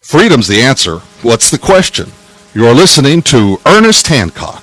Freedom's the answer. What's the question? You're listening to Ernest Hancock.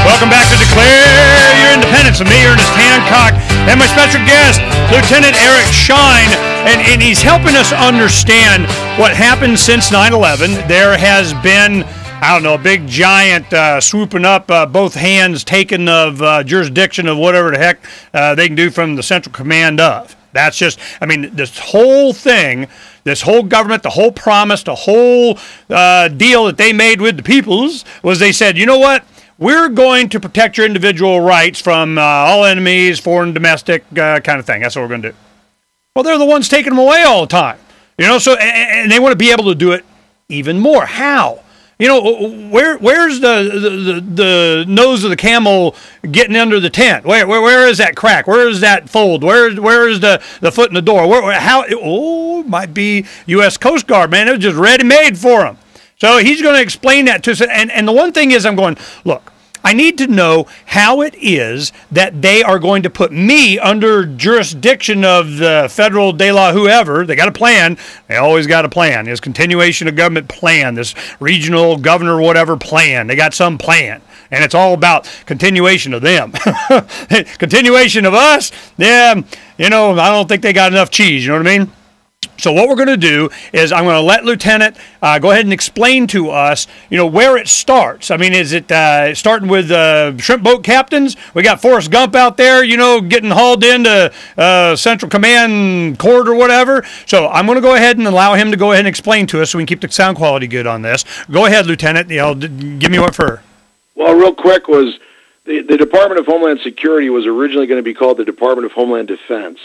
Welcome back to Declare Your Independence with me, Ernest Hancock, and my special guest, Lieutenant Eric Shine, and he's helping us understand what happened since 9/11. There has been, I don't know, a big giant swooping up, both hands taken of jurisdiction of whatever the heck they can do from the Central Command of. That's just, I mean, this whole thing, this whole government, the whole promise, the whole deal that they made with the peoples was they said, you know what? We're going to protect your individual rights from all enemies, foreign, domestic kind of thing. That's what we're going to do. Well, they're the ones taking them away all the time. You know, so, and they want to be able to do it even more. How? You know, where's the nose of the camel getting under the tent? Where is that crack? Where is that fold? Where is the foot in the door? It might be U.S. Coast Guard, man. It was just ready-made for them. So he's going to explain that to us. And the one thing is I'm going, look, I need to know how it is that they are going to put me under jurisdiction of the federal de la whoever. They got a plan. They always got a plan. This continuation of government plan, this regional governor whatever plan. They got some plan. And it's all about continuation of them. Continuation of us, yeah, you know, I don't think they got enough cheese. You know what I mean? So what we're going to do is I'm going to let Lieutenant go ahead and explain to us, you know, where it starts. I mean, is it starting with shrimp boat captains? We got Forrest Gump out there, you know, getting hauled into Central Command Court or whatever. So I'm going to go ahead and allow him to go ahead and explain to us so we can keep the sound quality good on this. Go ahead, Lieutenant. You know, give me what for. Well, real quick was the Department of Homeland Security was originally going to be called the Department of Homeland Defense.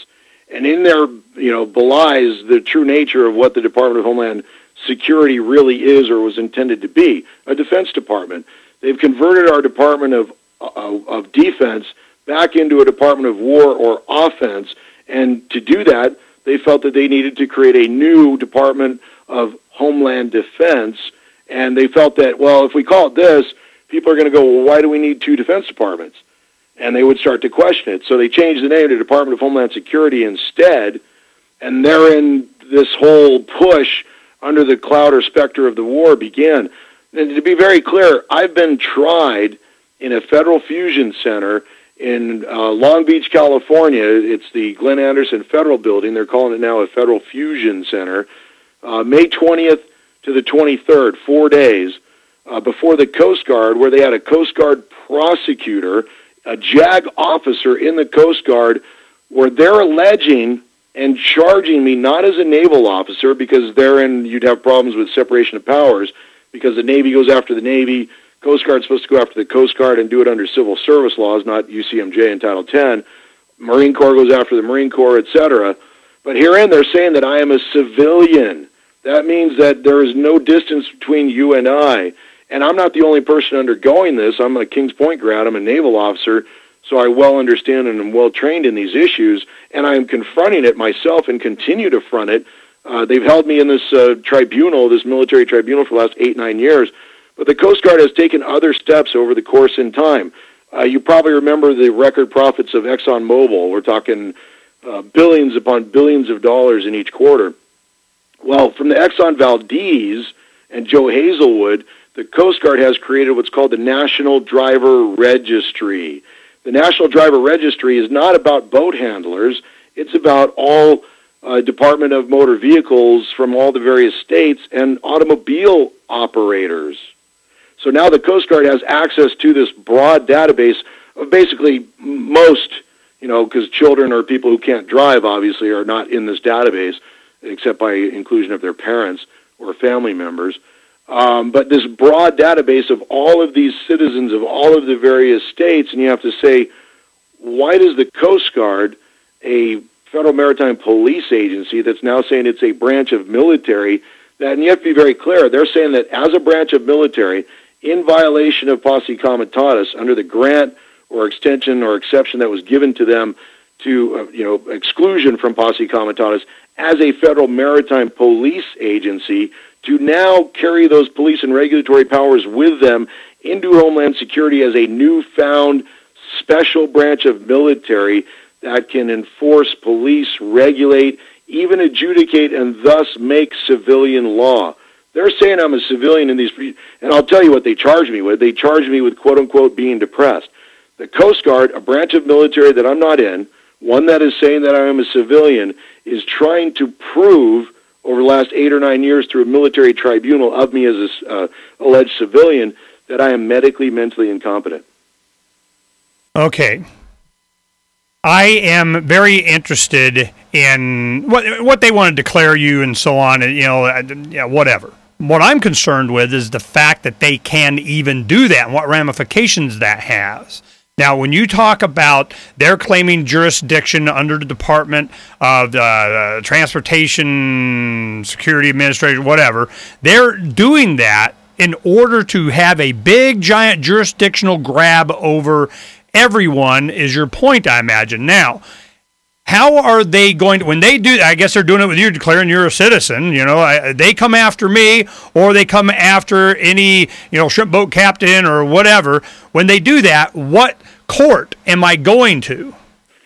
And in there, you know, belies the true nature of what the Department of Homeland Security really is or was intended to be, a defense department. They've converted our Department of Defense back into a Department of War or Offense, and to do that, they felt that they needed to create a new Department of Homeland Defense, and they felt that, well, if we call it this, people are going to go, well, why do we need two defense departments? And they would start to question it. So they changed the name to Department of Homeland Security instead, and therein this whole push under the cloud or specter of the war began. And to be very clear, I've been tried in a federal fusion center in Long Beach, California. It's the Glenn Anderson Federal Building. They're calling it now a Federal Fusion Center. May 20th to the 23rd, 4 days, before the Coast Guard, where they had a Coast Guard prosecutor, a JAG officer in the Coast Guard, where they're alleging and charging me not as a naval officer, because therein you'd have problems with separation of powers, because the Navy goes after the Navy, Coast Guard's supposed to go after the Coast Guard and do it under civil service laws, not UCMJ and Title 10. Marine Corps goes after the Marine Corps, etc. But herein they're saying that I am a civilian. That means that there is no distance between you and I. And I'm not the only person undergoing this. I'm a Kings Point grad. I'm a naval officer, so I well understand and am well trained in these issues, and I am confronting it myself and continue to front it. They've held me in this tribunal, this military tribunal, for the last 8-9 years, but the Coast Guard has taken other steps over the course in time. You probably remember the record profits of ExxonMobil. We're talking billions upon billions of dollars in each quarter. Well, from the Exxon Valdez and Joe Hazelwood, the Coast Guard has created what's called the National Driver Registry. The National Driver Registry is not about boat handlers. It's about all Department of Motor Vehicles from all the various states and automobile operators. So now the Coast Guard has access to this broad database of basically most, you know, because children or people who can't drive, obviously, are not in this database, except by inclusion of their parents or family members. But this broad database of all of these citizens of all of the various states, and you have to say, why does the Coast Guard, a Federal Maritime Police agency that's now saying it's a branch of military, that, and you have to be very clear, they're saying that as a branch of military, in violation of posse comitatus, under the grant or extension or exception that was given to them to, exclusion from posse comitatus, as a Federal Maritime Police agency, to now carry those police and regulatory powers with them into Homeland Security as a newfound special branch of military that can enforce, police, regulate, even adjudicate, and thus make civilian law. They're saying I'm a civilian in these, and I'll tell you what they charge me with. They charge me with, quote-unquote, being depressed. The Coast Guard, a branch of military that I'm not in, one that is saying that I am a civilian, is trying to prove over the last 8 or 9 years through a military tribunal of me as an alleged civilian that I am medically, mentally incompetent. Okay. I am very interested in what they want to declare you and so on, whatever. What I'm concerned with is the fact that they can even do that and what ramifications that has. Now, when you talk about they're claiming jurisdiction under the Department of Transportation, Security Administration, whatever, they're doing that in order to have a big, giant jurisdictional grab over everyone, is your point, I imagine. Now, how are they going to, when they do, I guess they're doing it with you, declaring you're a citizen, they come after me, or they come after any, shrimp boat captain or whatever. When they do that, what court am I going to?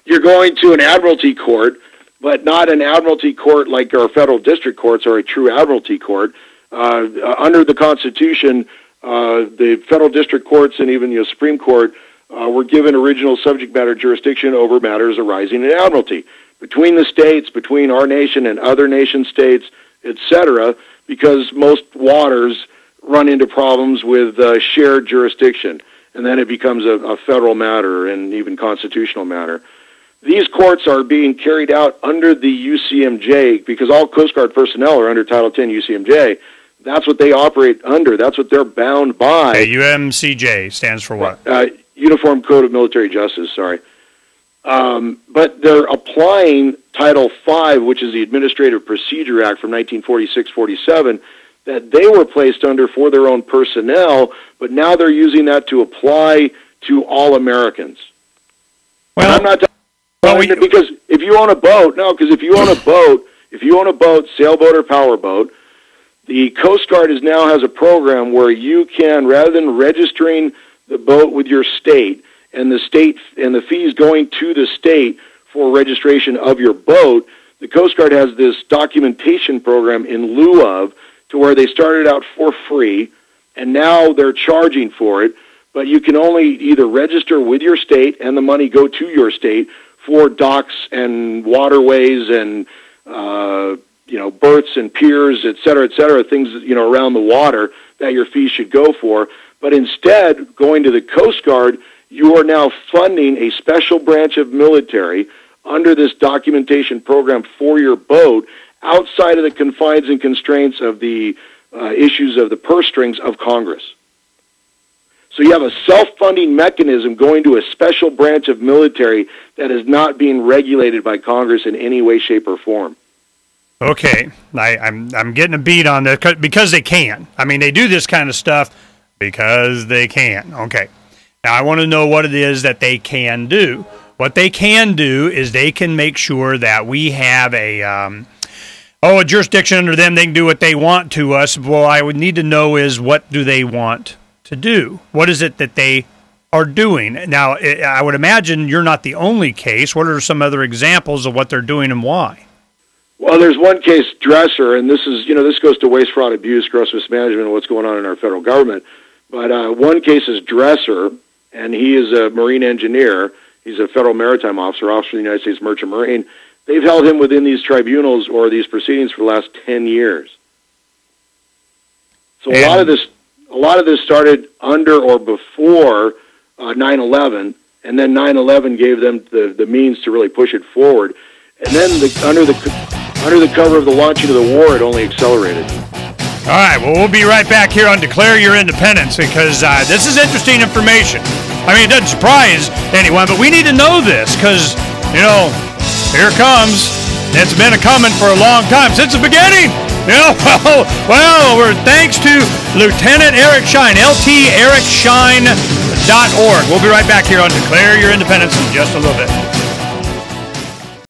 You're going to an admiralty court, but not an admiralty court like our federal district courts are a true admiralty court. Under the Constitution, the federal district courts and even the Supreme Court were given original subject matter jurisdiction over matters arising in admiralty between the states, between our nation and other nation states, etc., because most waters run into problems with shared jurisdiction, and then it becomes a federal matter and even constitutional matter. These courts are being carried out under the UCMJ because all Coast Guard personnel are under Title 10 UCMJ. That's what they operate under. That's what they're bound by. UMCJ stands for what? Uniform Code of Military Justice, sorry. But they're applying Title V, which is the Administrative Procedure Act from 1946-47, that they were placed under for their own personnel, but now they're using that to apply to all Americans. Well, I'm not talking because if you own a boat, if you own a boat, sailboat or powerboat, the Coast Guard now has a program where you can, rather than registering the boat with your state and the state and the fees going to the state for registration of your boat, the Coast Guard has this documentation program in lieu of, to where they started out for free and now they're charging for it, but you can only either register with your state and the money go to your state for docks and waterways and berths and piers, et cetera, things around the water that your fees should go for. But instead, going to the Coast Guard, you are now funding a special branch of military under this documentation program for your boat outside of the confines and constraints of the issues of the purse strings of Congress. So you have a self-funding mechanism going to a special branch of military that is not being regulated by Congress in any way, shape, or form. Okay, I'm getting a beat on this because they can. I mean, they do this kind of stuff because they can. Okay. Now, I want to know what it is that they can do. What they can do is they can make sure that we have a jurisdiction under them. They can do what they want to us. Well, I would need to know is what do they want to do? What is it that they are doing? Now, I would imagine you're not the only case. What are some other examples of what they're doing and why? Well, there's one case, Dresser, and this is, this goes to waste, fraud, abuse, gross mismanagement, and what's going on in our federal government. But one case is Dresser, and he is a Marine engineer. He's a federal maritime officer of the United States Merchant Marine. They've held him within these tribunals or these proceedings for the last 10 years. So a lot of this started under or before 9/11, and then 9/11 gave them the means to really push it forward. And then under the cover of the launching of the war, it only accelerated. All right, well, we'll be right back here on Declare Your Independence because this is interesting information. I mean, it doesn't surprise anyone, but we need to know this because, here it comes. It's been coming for a long time, since the beginning. We're thanks to Lieutenant Eric Shine, LTEricShine.org. We'll be right back here on Declare Your Independence in just a little bit.